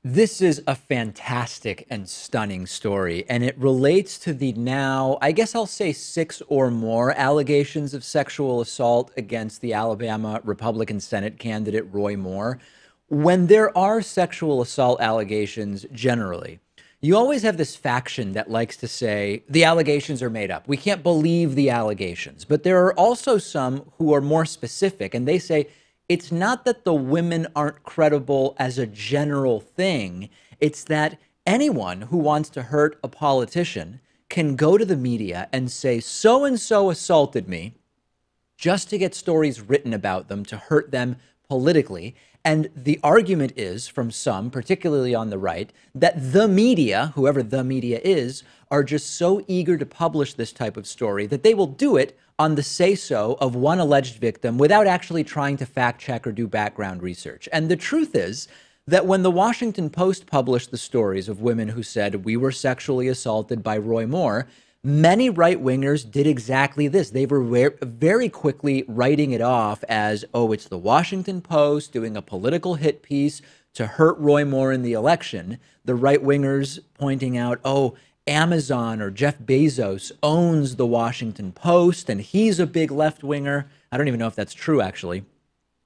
This is a fantastic and stunning story, and it relates to the now, I guess I'll say six or more allegations of sexual assault against the Alabama Republican Senate candidate Roy Moore. When there are sexual assault allegations generally, you always have this faction that likes to say the allegations are made up. We can't believe the allegations. But there are also some who are more specific, and they say it's not that the women aren't credible as a general thing. It's that anyone who wants to hurt a politician can go to the media and say, so and so assaulted me, just to get stories written about them to hurt them politically. And the argument is from some, particularly on the right, that the media, whoever the media is, are just so eager to publish this type of story that they will do it on the say-so of one alleged victim without actually trying to fact check or do background research. And the truth is that when the Washington Post published the stories of women who said we were sexually assaulted by Roy Moore, many right-wingers did exactly this. They were very quickly writing it off as, oh, it's the Washington Post doing a political hit piece to hurt Roy Moore in the election. The right-wingers pointing out, oh, Amazon or Jeff Bezos owns the Washington Post and he's a big left-winger. I don't even know if that's true, actually.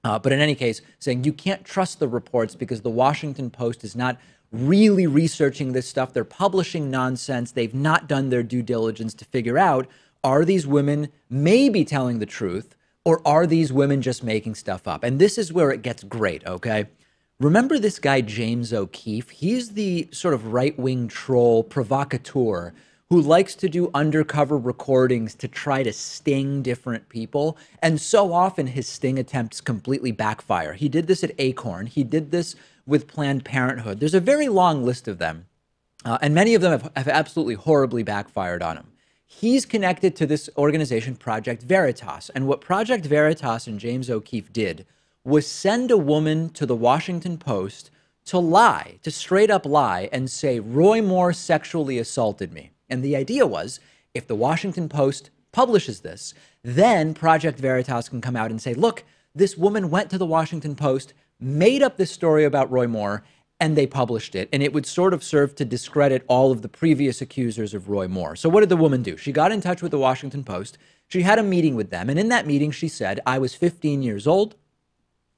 But in any case, saying you can't trust the reports because the Washington Post is not really researching this stuff. They're publishing nonsense. They've not done their due diligence to figure out, are these women maybe telling the truth or are these women just making stuff up? And this is where it gets great, okay? Remember this guy, James O'Keefe? He's the sort of right-wing troll provocateur who likes to do undercover recordings to try to sting different people. And so often his sting attempts completely backfire. He did this at Acorn. He did this with Planned Parenthood. There's a very long list of them. And many of them have absolutely horribly backfired on him. He's connected to this organization, Project Veritas. And what Project Veritas and James O'Keefe did was send a woman to the Washington Post to lie, to straight up lie and say, Roy Moore sexually assaulted me. And the idea was, if the Washington Post publishes this, then Project Veritas can come out and say, look, this woman went to the Washington Post, made up this story about Roy Moore, and they published it. And it would sort of serve to discredit all of the previous accusers of Roy Moore. So what did the woman do? She got in touch with the Washington Post. She had a meeting with them. And in that meeting, she said, I was 15 years old.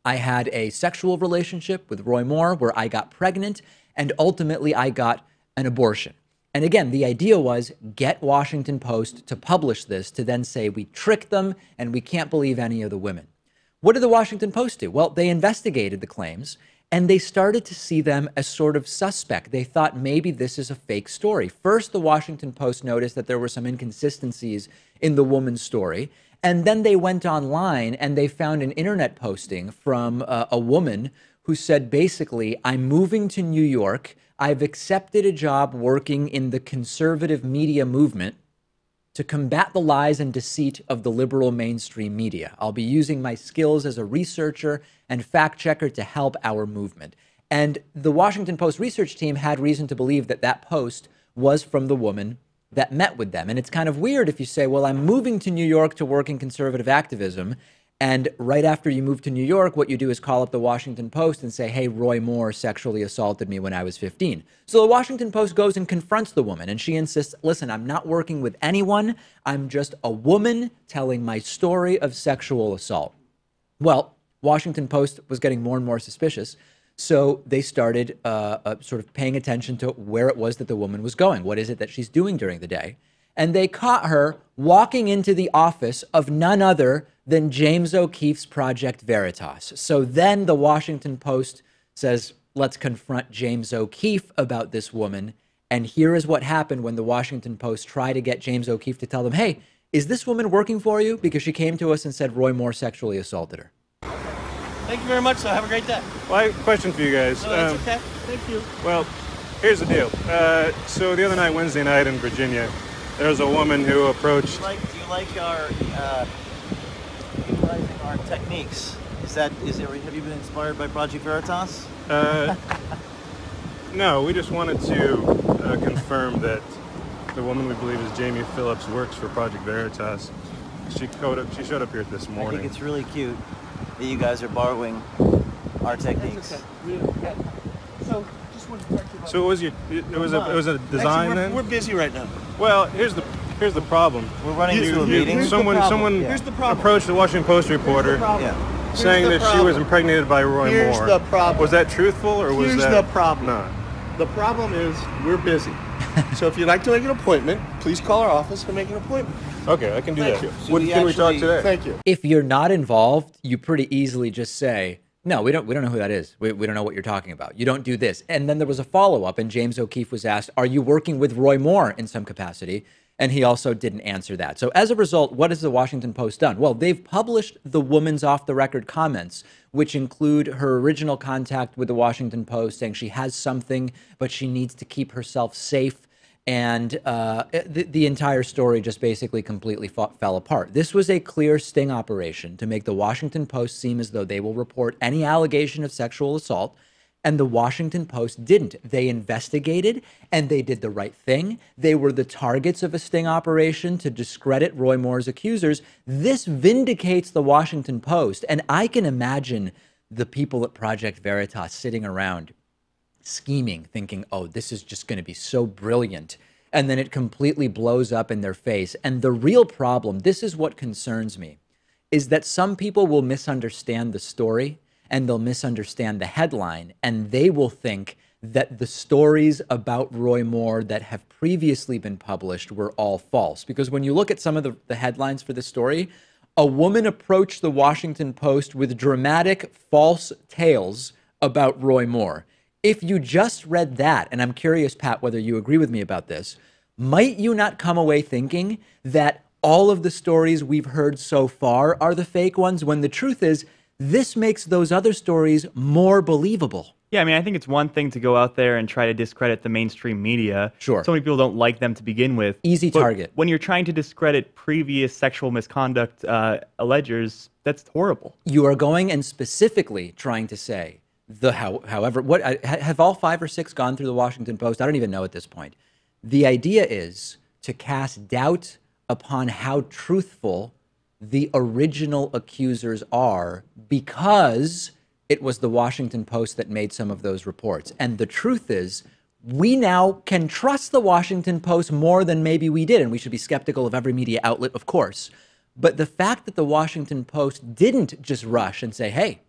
I had a sexual relationship with Roy Moore where I got pregnant, and ultimately I got an abortion. And again, the idea was get Washington Post to publish this to then say we tricked them and we can't believe any of the women. What did the Washington Post do? Well, they investigated the claims and they started to see them as sort of suspect. They thought maybe this is a fake story. First, the Washington Post noticed that there were some inconsistencies in the woman's story. And then they went online and they found an internet posting from a woman who said, basically, I'm moving to New York. I've accepted a job working in the conservative media movement to combat the lies and deceit of the liberal mainstream media. I'll be using my skills as a researcher and fact checker to help our movement. And the Washington Post research team had reason to believe that that post was from the woman that met with them. And it's kind of weird if you say, well, I'm moving to New York to work in conservative activism. And right after you move to New York, what you do is call up the Washington Post and say, hey, Roy Moore sexually assaulted me when I was 15. So the Washington Post goes and confronts the woman and she insists, listen, I'm not working with anyone. I'm just a woman telling my story of sexual assault. Well, Washington Post was getting more and more suspicious. So they started sort of paying attention to where it was that the woman was going. What is it that she's doing during the day? And they caught her walking into the office of none other than James O'Keefe's Project Veritas. So then the Washington Post says, let's confront James O'Keefe about this woman. And here is what happened when the Washington Post tried to get James O'Keefe to tell them, hey, is this woman working for you? Because she came to us and said Roy Moore sexually assaulted her. Thank you very much, so have a great day. Well, I have a question for you guys. No, that's okay. Thank you. Well, here's the deal. So the other night, Wednesday night in Virginia, there was a woman who approached... Do you like our utilizing our techniques? Have you been inspired by Project Veritas? No, we just wanted to confirm that the woman we believe is Jamie Phillips works for Project Veritas. She showed up here this morning. I think it's really cute that you guys are borrowing our techniques. That's okay. So just So it was a design then? We're busy right now. Well, here's the problem. We're running into a meeting. Someone Here's the problem. approached the Washington Post reporter Yeah. saying that she was impregnated by Roy Here's Moore. the problem. Was that truthful or was Here's that the problem. not? The problem is we're busy. So if you'd like to make an appointment, please call our office and make an appointment. Okay, I can do Thank that. you. So Can we talk today? Thank you. If you're not involved, you pretty easily just say, no, we don't know who that is. We don't know what you're talking about. You don't do this. And then there was a follow-up, and James O'Keefe was asked, are you working with Roy Moore in some capacity? And he also didn't answer that. So as a result, what has the Washington Post done? Well, they've published the woman's off-the-record comments, which include her original contact with the Washington Post saying she has something, but she needs to keep herself safe. And the entire story just basically completely fell apart. This was a clear sting operation to make the Washington Post seem as though they will report any allegation of sexual assault. And the Washington Post didn't. They investigated and they did the right thing. They were the targets of a sting operation to discredit Roy Moore's accusers. This vindicates the Washington Post. And I can imagine the people at Project Veritas sitting around scheming, thinking, oh, this is just going to be so brilliant. And then it completely blows up in their face. And the real problem, this is what concerns me, is that some people will misunderstand the story and they'll misunderstand the headline, and they will think that the stories about Roy Moore that have previously been published were all false. Because when you look at some of the headlines for this story, a woman approached the Washington Post with dramatic false tales about Roy Moore. If you just read that, and I'm curious, Pat, whether you agree with me about this, might you not come away thinking that all of the stories we've heard so far are the fake ones, when the truth is, this makes those other stories more believable? Yeah, I mean, I think it's one thing to go out there and try to discredit the mainstream media. Sure. So many people don't like them to begin with. Easy But target. when you're trying to discredit previous sexual misconduct allegers, that's horrible. You are going and specifically trying to say, however, what have all 5 or 6 gone through the Washington Post? I don't even know at this point. The idea is to cast doubt upon how truthful the original accusers are, because it was the Washington Post that made some of those reports. And the truth is, we now can trust the Washington Post more than maybe we did. And we should be skeptical of every media outlet, of course. But the fact that the Washington Post didn't just rush and say, hey,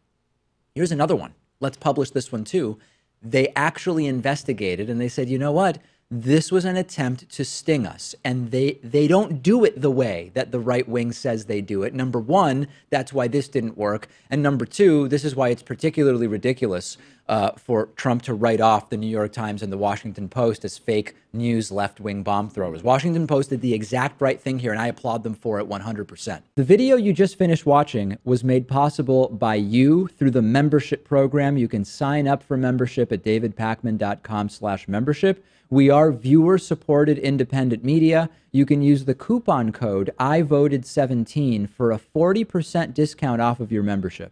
here's another one, let's publish this one too. They actually investigated and they said, you know what? This was an attempt to sting us, and they don't do it the way that the right wing says they do it. Number one, that's why this didn't work. And number two, this is why it's particularly ridiculous for Trump to write off the New York Times and the Washington Post as fake news left-wing bomb throwers. Washington Post did the exact right thing here, and I applaud them for it 100%. The video you just finished watching was made possible by you through the membership program. You can sign up for membership at davidpakman.com/membership. We are viewer-supported independent media. You can use the coupon code IVOTED17 for a 40% discount off of your membership.